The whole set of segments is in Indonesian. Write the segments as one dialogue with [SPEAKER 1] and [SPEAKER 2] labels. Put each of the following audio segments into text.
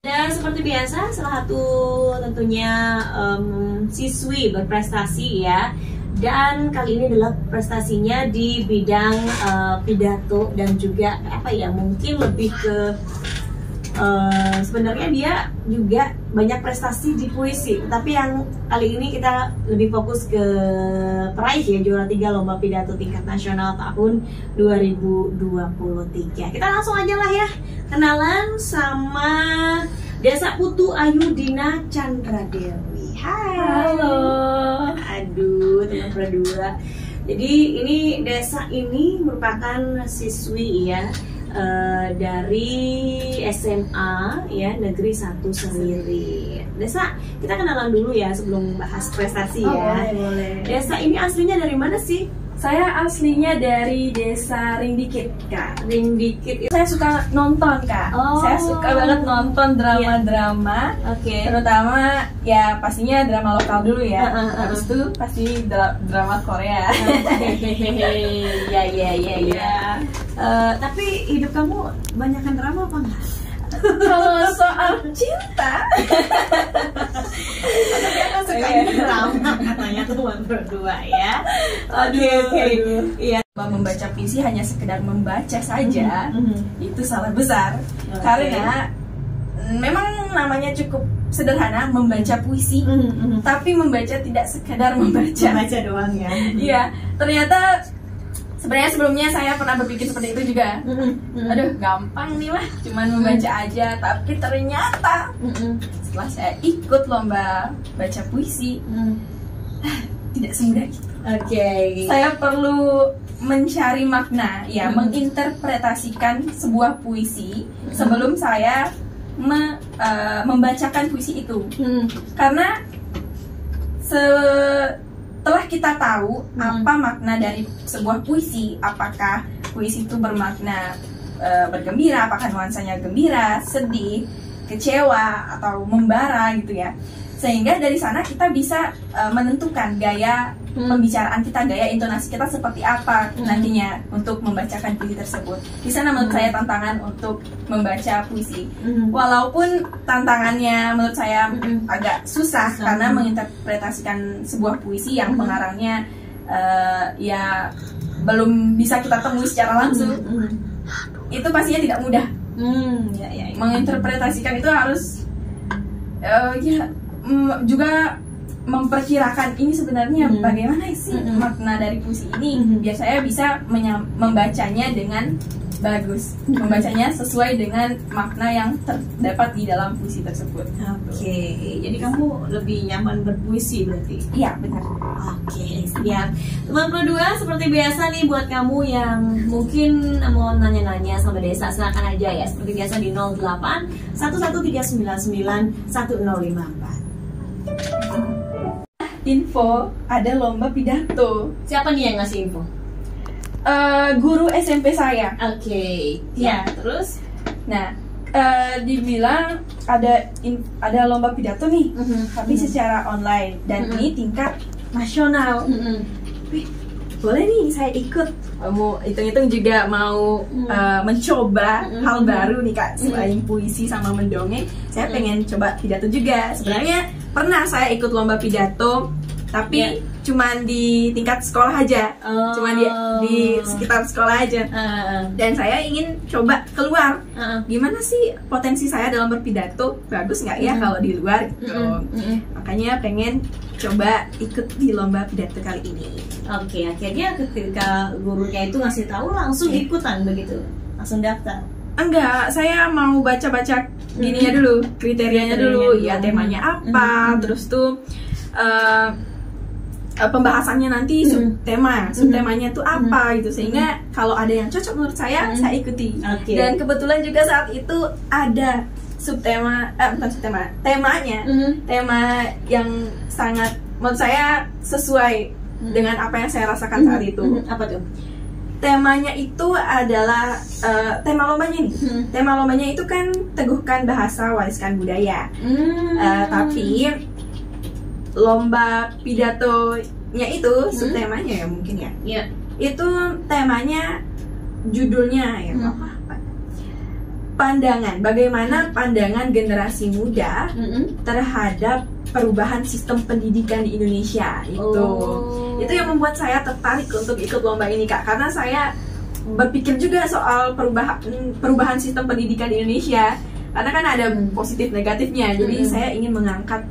[SPEAKER 1] Dan seperti biasa, salah satu tentunya siswi berprestasi ya. Dan kali ini adalah prestasinya di bidang pidato dan juga apa ya, mungkin lebih ke sebenarnya dia juga banyak prestasi di puisi. Tapi yang kali ini kita lebih fokus ke peraih ya, juara 3 lomba pidato tingkat nasional tahun 2023. Kita langsung aja lah ya kenalan sama Desa Putu Ayudina Chandra Dewi. Hai.
[SPEAKER 2] Halo.
[SPEAKER 1] Aduh, teman berdua. Jadi ini Desa ini merupakan siswi ya dari SMA ya Negeri 1 Semiri. Desa, kita kenalan dulu ya sebelum bahas prestasi ya.
[SPEAKER 2] Boleh.
[SPEAKER 1] Desa ini aslinya dari mana sih?
[SPEAKER 2] Saya aslinya dari Desa Ringdikit, Kak.
[SPEAKER 1] Ringdikit.
[SPEAKER 2] Saya suka nonton, Kak.
[SPEAKER 1] Oh.
[SPEAKER 2] Saya suka banget nonton drama-drama.
[SPEAKER 1] Oke.
[SPEAKER 2] Terutama ya pastinya drama lokal dulu ya. Habis itu pasti drama Korea.
[SPEAKER 1] Ya. Tapi hidup kamu banyakkan drama apa enggak?
[SPEAKER 2] Kalau soal cinta,
[SPEAKER 1] Tapi aku suka drama katanya teman berdua ya. Oke. Iya.
[SPEAKER 2] membaca puisi hanya sekedar membaca saja, itu salah besar. Karena memang namanya cukup sederhana, membaca puisi, tapi membaca tidak sekedar membaca.
[SPEAKER 1] Baca doang ya.
[SPEAKER 2] Iya, ternyata sebenarnya sebelumnya saya pernah berpikir seperti itu juga. Aduh, gampang nih mah, cuman membaca aja. Tapi ternyata setelah saya ikut lomba baca puisi, tidak semudah itu.
[SPEAKER 1] Oke.
[SPEAKER 2] Saya perlu mencari makna, ya, menginterpretasikan sebuah puisi sebelum saya membacakan puisi itu. Karena setelah kita tahu apa makna dari sebuah puisi, apakah puisi itu bermakna bergembira, apakah nuansanya gembira, sedih, kecewa, atau membara gitu ya. Sehingga dari sana kita bisa menentukan gaya pembicaraan kita, gaya intonasi kita seperti apa nantinya untuk membacakan puisi tersebut. Di sana menurut saya tantangan untuk membaca puisi. Walaupun tantangannya menurut saya agak susah karena menginterpretasikan sebuah puisi yang pengarangnya ya belum bisa kita temui secara langsung. Itu pastinya tidak mudah. Menginterpretasikan itu harus juga memperkirakan ini sebenarnya bagaimana sih makna dari puisi ini, biar saya bisa membacanya dengan bagus, membacanya sesuai dengan makna yang terdapat di dalam puisi tersebut.
[SPEAKER 1] Oke, jadi kamu lebih nyaman berpuisi berarti?
[SPEAKER 2] Iya, benar.
[SPEAKER 1] Oke, siap. Teman berdua, seperti biasa nih buat kamu yang mungkin mau nanya-nanya sama Desa, silakan aja ya. Seperti biasa di 08 11399 1054.
[SPEAKER 2] Info, ada lomba pidato.
[SPEAKER 1] Siapa nih yang ngasih info?
[SPEAKER 2] Guru SMP saya.
[SPEAKER 1] Oke. Ya, terus?
[SPEAKER 2] Nah, dibilang ada lomba pidato nih, tapi secara online dan ini tingkat nasional. Boleh nih saya ikut. Mau hitung-hitung juga mau mencoba hal baru nih Kak, selain puisi sama mendongeng, saya pengen coba pidato juga. Sebenarnya pernah saya ikut lomba pidato, tapi cuman di tingkat sekolah aja, cuman di sekitar sekolah aja. Dan saya ingin coba keluar. Gimana sih potensi saya dalam berpidato? Bagus nggak ya kalau di luar gitu. Makanya pengen coba ikut di lomba pidato kali ini.
[SPEAKER 1] Oke, akhirnya ketika gurunya itu ngasih tahu langsung ikutan begitu, langsung daftar.
[SPEAKER 2] Enggak, saya mau baca-baca gininya dulu, kriterianya dulu, ya temanya apa, terus tuh pembahasannya nanti subtemanya tuh apa gitu, sehingga kalau ada yang cocok menurut saya ikuti. Dan kebetulan juga saat itu ada temanya, tema yang sangat menurut saya sesuai dengan apa yang saya rasakan saat itu.
[SPEAKER 1] Apa tuh?
[SPEAKER 2] Temanya itu adalah tema lombanya nih. Tema lombanya itu kan teguhkan bahasa, wariskan budaya. Tapi lomba pidatonya itu subtemanya ya mungkin ya. Itu temanya, judulnya ya bagaimana pandangan generasi muda terhadap perubahan sistem pendidikan di Indonesia itu yang membuat saya tertarik untuk ikut lomba ini, Kak, karena saya berpikir juga soal perubahan sistem pendidikan di Indonesia, karena kan ada positif negatifnya. Jadi saya ingin mengangkat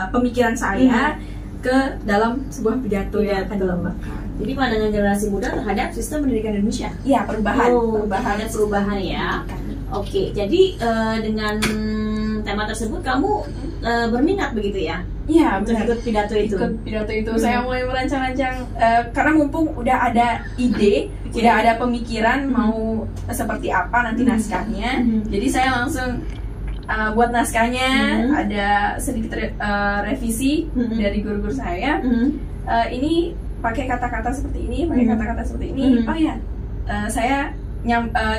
[SPEAKER 2] pemikiran saya ke dalam sebuah pidato yang akan dilombakan.
[SPEAKER 1] Jadi pandangan generasi muda terhadap sistem pendidikan Indonesia.
[SPEAKER 2] Iya,
[SPEAKER 1] perubahan ya. Oke, jadi dengan tema tersebut kamu berminat begitu ya?
[SPEAKER 2] Iya,
[SPEAKER 1] untuk ikut pidato itu.
[SPEAKER 2] Saya mulai merancang-rancang karena mumpung udah ada ide, udah ada pemikiran mau seperti apa nanti naskahnya. Jadi saya langsung buat naskahnya, ada sedikit revisi dari guru-guru saya. Ini pakai kata-kata seperti ini, Oh ya, saya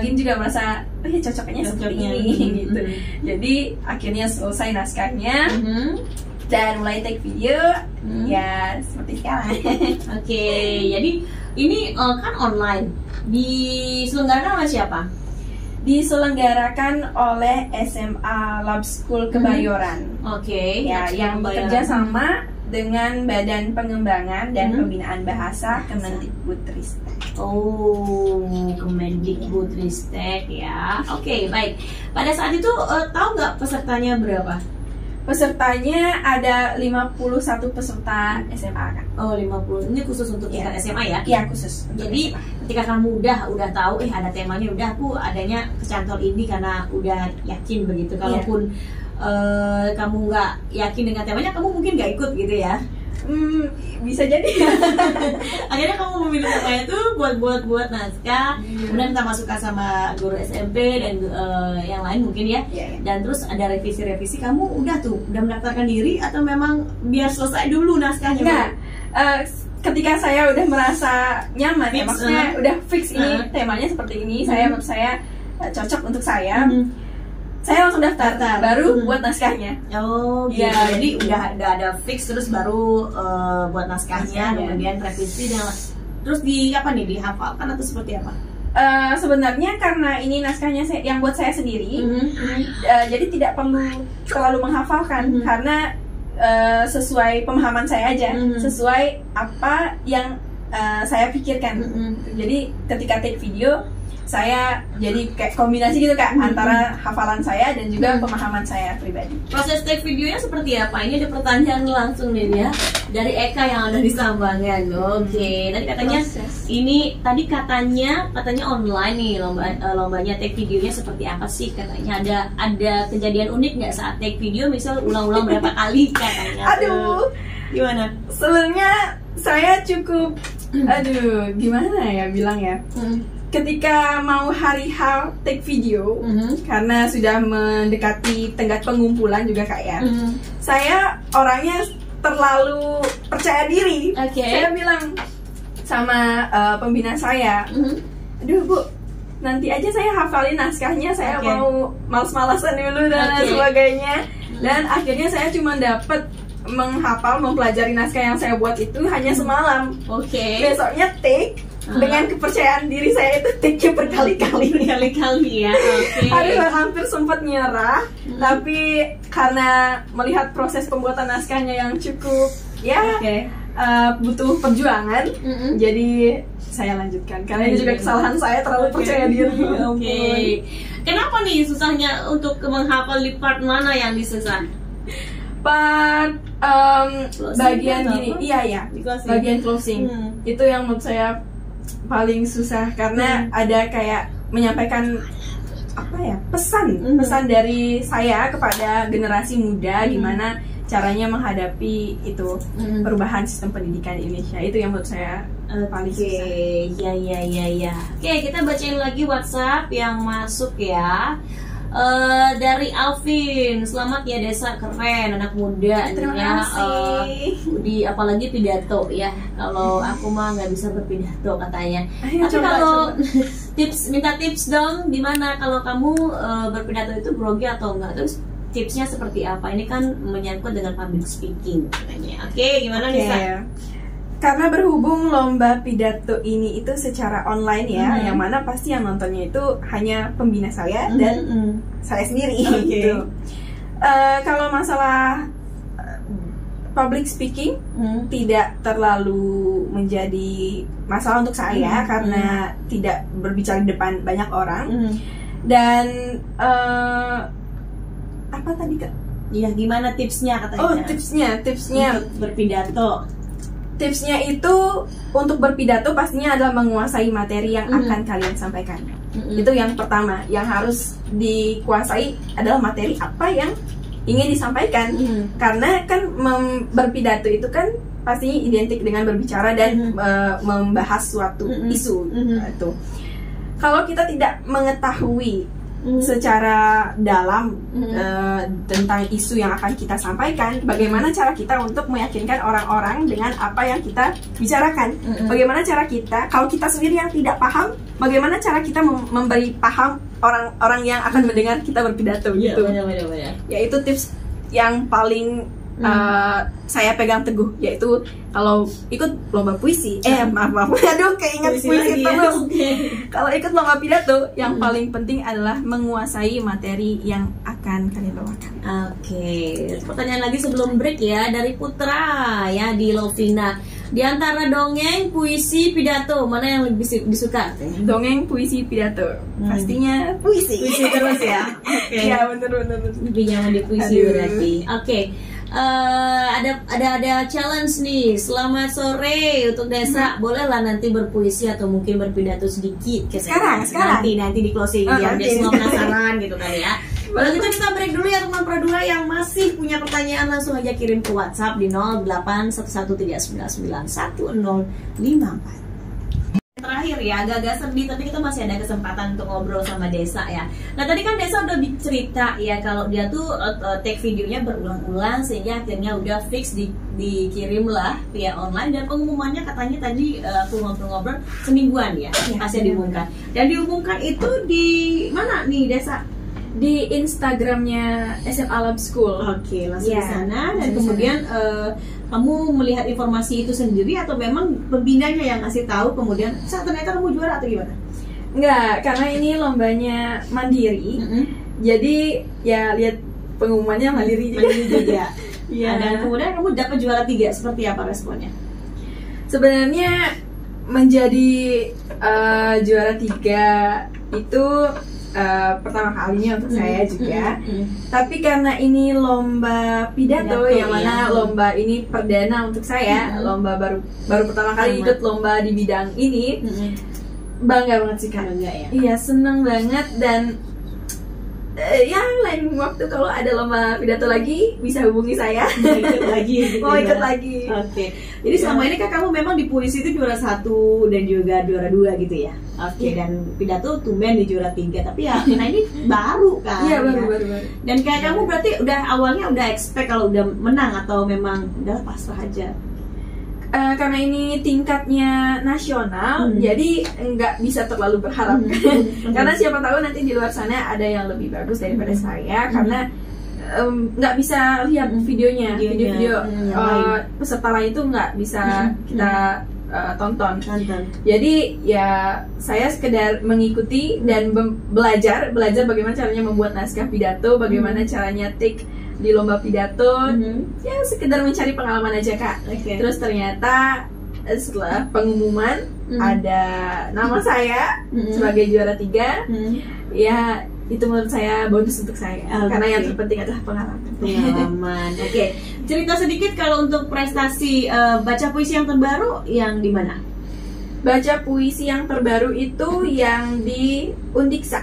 [SPEAKER 2] gini juga merasa cocoknya seperti ini gitu. Jadi akhirnya selesai naskahnya dan mulai take video ya seperti sekarang.
[SPEAKER 1] Oke, jadi ini kan online, diselenggarakan oleh siapa?
[SPEAKER 2] Diselenggarakan oleh SMA Lab School Kebayoran.
[SPEAKER 1] Oke,
[SPEAKER 2] ya, yang bekerja sama dengan Badan Pengembangan dan Pembinaan Bahasa Kemendikbudristek.
[SPEAKER 1] Kemendikbudristek ya. Oke, baik. Pada saat itu tahu nggak pesertanya berapa?
[SPEAKER 2] Pesertanya ada 51 peserta SMA, kan?
[SPEAKER 1] 50. Ini khusus untuk tingkat SMA ya?
[SPEAKER 2] Iya, khusus.
[SPEAKER 1] Jadi ketika kamu udah tahu ada temanya, udah aku adanya kecantol ini karena udah yakin begitu. Kalaupun kamu nggak yakin dengan temanya, kamu mungkin nggak ikut gitu ya?
[SPEAKER 2] Bisa jadi.
[SPEAKER 1] Akhirnya kamu memilih temanya tuh buat naskah, kemudian minta masukan sama guru SMP dan yang lain mungkin ya. Dan terus ada revisi, kamu udah mendaftarkan diri atau memang biar selesai dulu naskahnya?
[SPEAKER 2] Enggak. Ketika saya udah merasa nyaman, ya, maksudnya udah fix ini temanya seperti ini, menurut saya cocok untuk saya. Saya langsung daftar, baru buat naskahnya.
[SPEAKER 1] Gitu. Jadi udah ada fix, terus baru buat naskahnya, kemudian revisi dan terus dihafalkan atau seperti apa?
[SPEAKER 2] Sebenarnya karena ini naskahnya yang buat saya sendiri, jadi tidak perlu terlalu menghafalkan karena sesuai pemahaman saya aja, sesuai apa yang saya pikirkan. Jadi ketika take video, saya jadi kayak kombinasi gitu, Kak, antara hafalan saya dan juga pemahaman saya pribadi.
[SPEAKER 1] Proses take videonya seperti apa? Ini ada pertanyaan langsung nih ya dari Eka yang ada di Sambangan. Oke, tadi katanya katanya online nih lombanya, take videonya seperti apa sih katanya? Ada kejadian unik nggak saat take video, misal ulang-ulang berapa kali katanya?
[SPEAKER 2] Aduh,
[SPEAKER 1] gimana?
[SPEAKER 2] Sebenarnya saya cukup gimana ya bilang ya? Ketika mau hari H take video, karena sudah mendekati tenggat pengumpulan juga, Kak, ya, saya orangnya terlalu percaya diri. Saya bilang sama pembina saya, aduh Bu, nanti aja saya hafalin naskahnya, saya mau males-malesan dulu dan sebagainya. Dan akhirnya saya cuma dapat mempelajari naskah yang saya buat itu hanya semalam. Besoknya take. Dengan kepercayaan diri saya itu take-nya berkali-kali
[SPEAKER 1] ya.
[SPEAKER 2] Aduh, hampir sempat nyerah, tapi karena melihat proses pembuatan naskahnya yang cukup butuh perjuangan, jadi saya lanjutkan. Karena ini juga kesalahan saya, terlalu percaya diri.
[SPEAKER 1] Kenapa nih susahnya untuk menghafal di part mana yang disusah?
[SPEAKER 2] Part bagian gini, bagian closing. Itu yang menurut saya paling susah karena ada kayak menyampaikan pesan dari saya kepada generasi muda gimana caranya menghadapi itu perubahan sistem pendidikan di Indonesia. Itu yang menurut saya paling susah. Oke,
[SPEAKER 1] kita bacain lagi WhatsApp yang masuk ya. Dari Alvin, selamat ya Desa, keren, anak muda.
[SPEAKER 2] Terima kasih.
[SPEAKER 1] Apalagi pidato ya. Kalau aku mah nggak bisa berpidato katanya. Tapi
[SPEAKER 2] coba.
[SPEAKER 1] kalau minta tips dong, gimana kalau kamu berpidato itu grogi atau enggak? Terus tipsnya seperti apa? Ini kan menyangkut dengan public speaking katanya. Oke, gimana Desa?
[SPEAKER 2] karena berhubung lomba pidato ini itu secara online ya, yang mana pasti yang nontonnya itu hanya pembina saya dan saya sendiri gitu. Kalau masalah public speaking tidak terlalu menjadi masalah untuk saya karena tidak berbicara di depan banyak orang. Dan apa tadi Kak?
[SPEAKER 1] Iya, gimana tipsnya katanya?
[SPEAKER 2] Oh, tipsnya
[SPEAKER 1] untuk berpidato.
[SPEAKER 2] Tipsnya itu untuk berpidato pastinya adalah menguasai materi yang akan kalian sampaikan. Itu yang pertama, yang harus dikuasai adalah materi apa yang ingin disampaikan. Karena kan berpidato itu kan pastinya identik dengan berbicara dan membahas suatu isu. Itu. Kalau kita tidak mengetahui secara dalam tentang isu yang akan kita sampaikan, bagaimana cara kita untuk meyakinkan orang-orang dengan apa yang kita bicarakan? Bagaimana cara kita, kalau kita sendiri yang tidak paham, bagaimana cara kita memberi paham orang-orang yang akan mendengar kita berpidato gitu? Ya itu tips yang paling saya pegang teguh, yaitu kalau ikut lomba puisi, maaf, aduh keinget puisi terus. Kalau ikut lomba pidato, yang paling penting adalah menguasai materi yang akan kalian bawakan.
[SPEAKER 1] Oke, pertanyaan lagi sebelum break ya dari Putra ya di Lovina. Di antara dongeng, puisi, pidato, mana yang lebih disuka?
[SPEAKER 2] Dongeng, puisi, pidato. Pastinya puisi.
[SPEAKER 1] Puisi terus ya.
[SPEAKER 2] Iya, bener.
[SPEAKER 1] Lebih nyaman di puisi berarti. Oke. Ada challenge nih. Selamat sore untuk Desa. Bolehlah nanti berpuisi atau mungkin berpidato sedikit.
[SPEAKER 2] Sekarang.
[SPEAKER 1] Nanti di closing biar dia semua penasaran gitu kan ya. Kalau gitu kita break dulu ya teman Pradua. Yang masih punya pertanyaan langsung aja kirim ke WhatsApp di 0811391054. Terakhir ya, agak-agak sedih tapi kita masih ada kesempatan untuk ngobrol sama Desa ya. Nah tadi kan Desa udah cerita ya kalau dia tuh take videonya berulang-ulang sehingga akhirnya udah fix dikirim lah via online, dan pengumumannya katanya tadi aku ngobrol-ngobrol semingguan ya pasti diumumkan. Dan diumumkan itu di mana nih Desa?
[SPEAKER 2] Di Instagramnya SMA Lab School.
[SPEAKER 1] Oke, langsung di sana dan kemudian kamu melihat informasi itu sendiri atau memang pembinanya yang ngasih tahu kemudian ternyata kamu juara atau gimana?
[SPEAKER 2] Enggak, karena ini lombanya mandiri. Jadi ya lihat pengumumannya mandiri juga.
[SPEAKER 1] Iya. Dan kemudian kamu dapat juara 3, seperti apa responnya?
[SPEAKER 2] Sebenarnya menjadi juara 3 itu pertama kalinya untuk saya juga. Tapi karena ini lomba pidato yang mana lomba ini perdana untuk saya, lomba baru pertama kali ikut lomba di bidang ini, bangga banget sih Kak.
[SPEAKER 1] Bangga ya?
[SPEAKER 2] Iya, seneng banget. Dan ya lain waktu kalau ada lomba pidato lagi bisa hubungi saya. Mau ikut lagi.
[SPEAKER 1] Oke. Jadi selama ini kan kamu memang di puisi itu juara 1 dan juga juara 2 gitu ya. Oke. Dan pidato tumben di juara 3. Tapi ya karena ini baru kan.
[SPEAKER 2] Iya, baru.
[SPEAKER 1] Dan kayak kamu berarti udah awalnya udah expect kalau udah menang atau memang udah pasrah aja?
[SPEAKER 2] Karena ini tingkatnya nasional, jadi nggak bisa terlalu berharap. Karena siapa tahu nanti di luar sana ada yang lebih bagus daripada saya. Karena nggak bisa lihat video peserta lain itu nggak bisa kita tonton. Jadi ya saya sekedar mengikuti dan belajar bagaimana caranya membuat naskah pidato, bagaimana caranya take di lomba pidato, ya sekedar mencari pengalaman aja Kak. Terus ternyata setelah pengumuman ada nama saya sebagai juara 3, ya itu menurut saya bonus untuk saya. Karena yang terpenting adalah pengalaman.
[SPEAKER 1] Oke. Cerita sedikit kalau untuk prestasi baca puisi yang terbaru yang di mana?
[SPEAKER 2] Baca puisi yang terbaru itu yang di Undiksa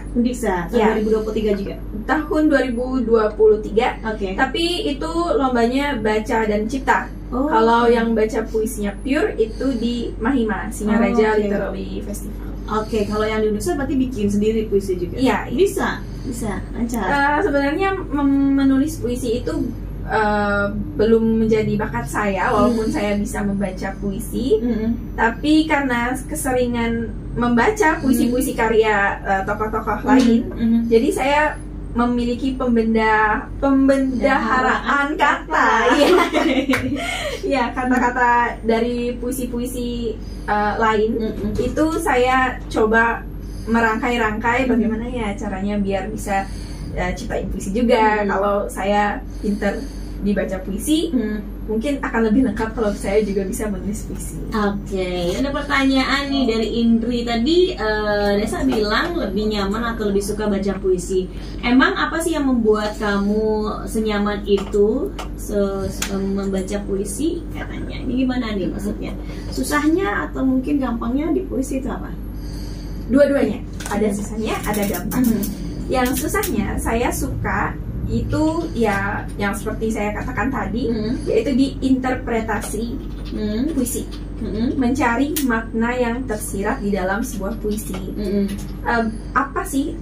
[SPEAKER 1] tahun 2023 juga.
[SPEAKER 2] Tahun 2023. Tapi itu lombanya baca dan cipta. Kalau yang baca puisinya pure itu di Mahima Singaraja Literary Festival.
[SPEAKER 1] Kalau yang di Undiksa berarti bikin sendiri puisi juga?
[SPEAKER 2] Iya,
[SPEAKER 1] bisa lancar.
[SPEAKER 2] Sebenarnya menulis puisi itu belum menjadi bakat saya, walaupun saya bisa membaca puisi, tapi karena keseringan membaca puisi-puisi karya tokoh-tokoh lain, jadi saya memiliki pembendaharaan kata, ya kata-kata dari puisi-puisi lain. Itu saya coba merangkai-rangkai bagaimana ya caranya biar bisa ciptain puisi juga. Kalau saya pinter dibaca puisi, mungkin akan lebih lengkap kalau saya juga bisa menulis puisi.
[SPEAKER 1] Oke, ada pertanyaan nih dari Indri tadi. Desa bilang lebih nyaman atau lebih suka baca puisi. Emang apa sih yang membuat kamu senyaman itu membaca puisi? Katanya ini gimana nih maksudnya? Susahnya atau mungkin gampangnya di puisi itu apa?
[SPEAKER 2] Dua-duanya, ada susahnya, ada gampang. Yang susahnya saya suka itu ya yang seperti saya katakan tadi, yaitu di interpretasi puisi, mencari makna yang tersirat di dalam sebuah puisi. Apa sih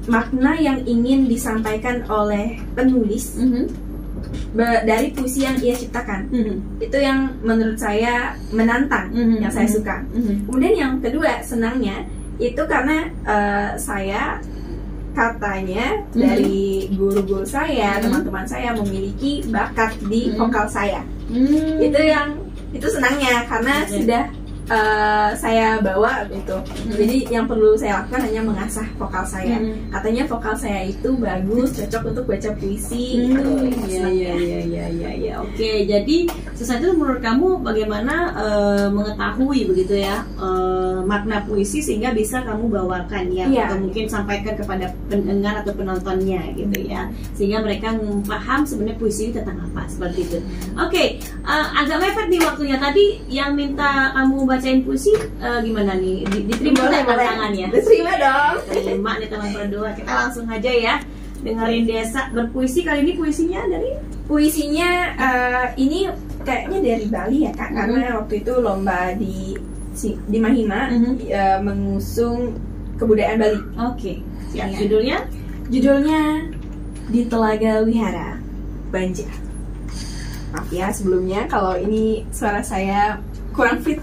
[SPEAKER 2] makna yang ingin disampaikan oleh penulis dari puisi yang ia ciptakan? Itu yang menurut saya menantang, yang saya suka. Kemudian yang kedua, senangnya itu karena saya katanya dari guru-guru saya, teman-teman saya memiliki bakat di vokal saya. Itu senangnya karena sudah saya bawa gitu. Jadi yang perlu saya lakukan hanya mengasah vokal saya. Katanya vokal saya itu bagus, cocok untuk baca puisi.
[SPEAKER 1] Iya. Oke, jadi sesuatu menurut kamu bagaimana mengetahui begitu ya makna puisi sehingga bisa kamu bawakan ya, atau mungkin sampaikan kepada pendengar atau penontonnya gitu ya, sehingga mereka paham sebenarnya puisi ini tentang apa, seperti itu. Oke, agak mepet nih waktunya. Tadi yang minta kamu bacain puisi gimana nih? Diterima tantangannya?
[SPEAKER 2] Diterima dong.
[SPEAKER 1] Terima nih teman berdua. Kita langsung aja ya dengerin Desa berpuisi. Kali ini puisinya dari?
[SPEAKER 2] Puisinya ini kayaknya dari Bali ya Kak, karena waktu itu lomba di Mahima mengusung kebudayaan Bali.
[SPEAKER 1] Oke. Siap. Judulnya?
[SPEAKER 2] Judulnya Di Telaga Wihara, Banjar. Maaf ya sebelumnya kalau ini suara saya kurang fit.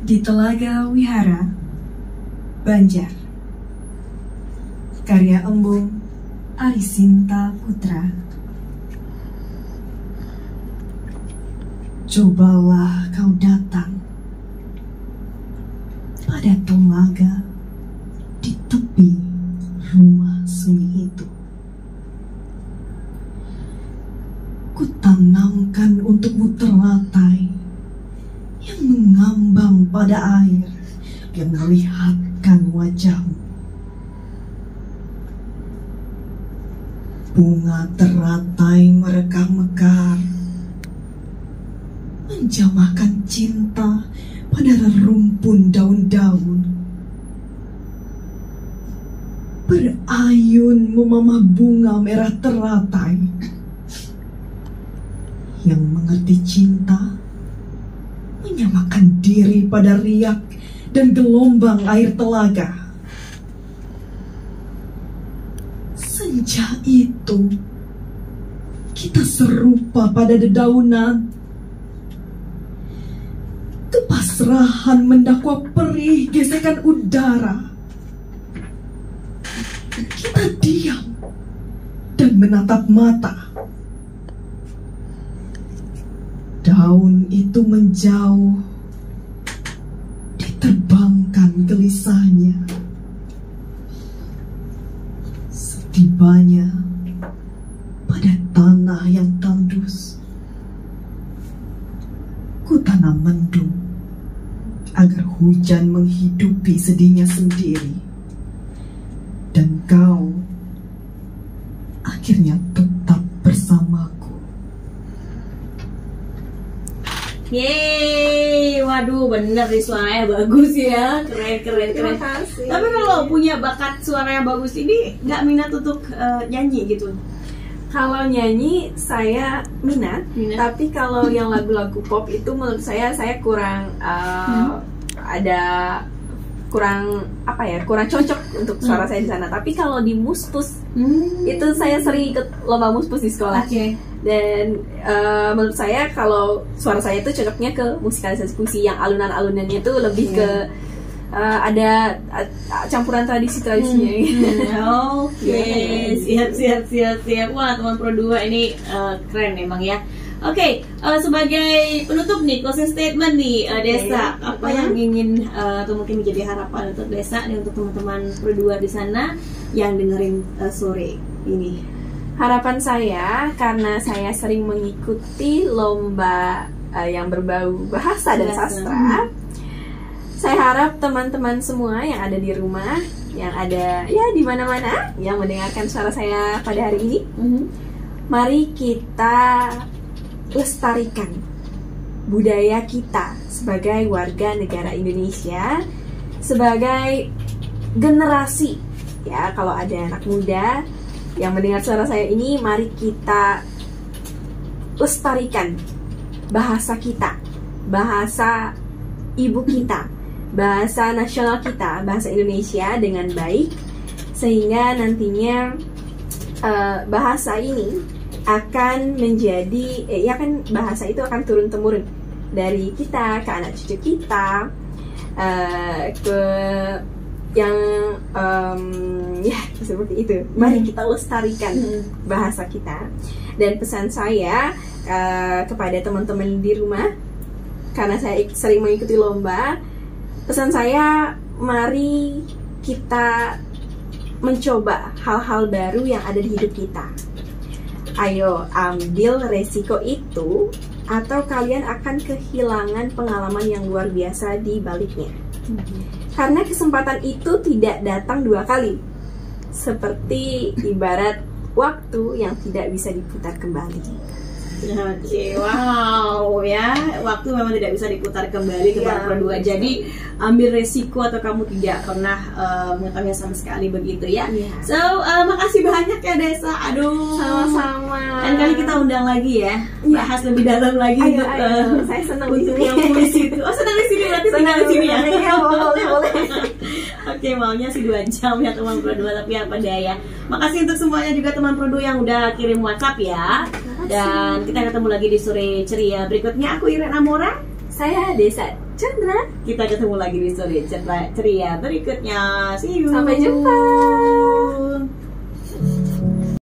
[SPEAKER 3] Di Telaga Wihara, Banjar. Karya Embung Arisinta Putra. Cobalah kau datang pada telaga di tepi rumah sunyi itu. Kutanamkan untukmu teratai yang mengambang pada air yang melihatkan wajahmu. Bunga teratai merekah mekar, menjamahkan cinta pada rerumpun daun-daun. Berayun memamah bunga merah teratai. Yang mengerti cinta menyamakan diri pada riak dan gelombang air telaga. Senja itu kita serupa pada dedaunan. Kepasrahan mendakwa perih gesekan udara. Kita diam dan menatap mata. Daun itu menjauh, diterbangkan gelisahnya. Setibanya pada tanah yang tandus, ku tanam mendung agar hujan menghidupi sedihnya sendiri. Dan kau akhirnya tetap bersamaku.
[SPEAKER 1] Yeay, waduh bener nih suaranya bagus ya, keren.
[SPEAKER 2] Terima kasih.
[SPEAKER 1] Tapi kalau punya bakat suara yang bagus ini nggak minat untuk nyanyi gitu?
[SPEAKER 2] Kalau nyanyi saya minat, tapi kalau yang lagu-lagu pop itu menurut saya kurang kurang cocok untuk suara saya di sana. Tapi kalau di Muspus itu saya sering ikut lomba Muspus di sekolah. Dan menurut saya kalau suara saya itu cocoknya ke musikalisasi puisi yang alunan-alunannya itu lebih ke ada campuran tradisinya gitu.
[SPEAKER 1] Oke, siap. Wah, teman Pro 2 ini keren memang ya. Oke, sebagai penutup nih, closing statement nih, Desa, apa yang ingin atau mungkin menjadi harapan untuk Desa nih, untuk teman-teman Pro 2 di sana yang dengerin sore ini?
[SPEAKER 2] Harapan saya, karena saya sering mengikuti lomba yang berbau bahasa dan sastra, saya harap teman-teman semua yang ada di rumah, yang ada ya di mana-mana, yang mendengarkan suara saya pada hari ini, mari kita lestarikan budaya kita sebagai warga negara Indonesia, sebagai generasi ya. Kalau ada anak muda yang mendengar suara saya ini, mari kita lestarikan bahasa kita, bahasa ibu kita, bahasa nasional kita, bahasa Indonesia dengan baik, sehingga nantinya bahasa ini akan menjadi ya kan, bahasa itu akan turun-temurun dari kita ke anak cucu kita, ke yang ya seperti itu. Mari kita lestarikan bahasa kita. Dan pesan saya kepada teman-teman di rumah, karena saya sering mengikuti lomba, pesan saya, mari kita mencoba hal-hal baru yang ada di hidup kita. Ayo ambil resiko itu, atau kalian akan kehilangan pengalaman yang luar biasa di baliknya. Karena kesempatan itu tidak datang 2 kali. Seperti ibarat waktu yang tidak bisa diputar kembali.
[SPEAKER 1] Oke, wow ya, waktu memang tidak bisa diputar kembali teman Pro 2. Jadi ambil resiko atau kamu tidak pernah mengetahui sama sekali, begitu ya. So makasih banyak ya Desa. Aduh,
[SPEAKER 2] sama-sama.
[SPEAKER 1] Kan kali kita undang lagi ya, bahas lebih dalam lagi.
[SPEAKER 2] Ayo, saya senang
[SPEAKER 1] untuk yang puisi itu. Oh, senang di sini, berarti tinggal di sini ya.
[SPEAKER 2] Boleh.
[SPEAKER 1] Oke, maunya sih 2 jam ya teman Pro 2, tapi apa daya. Makasih untuk semuanya juga teman Pro 2 yang udah kirim WhatsApp ya. Dan kita ketemu lagi di sore ceria berikutnya. Aku Iren Amora,
[SPEAKER 2] saya Desa Chandra.
[SPEAKER 1] Kita ketemu lagi di sore ceria berikutnya. See you.
[SPEAKER 2] Sampai jumpa.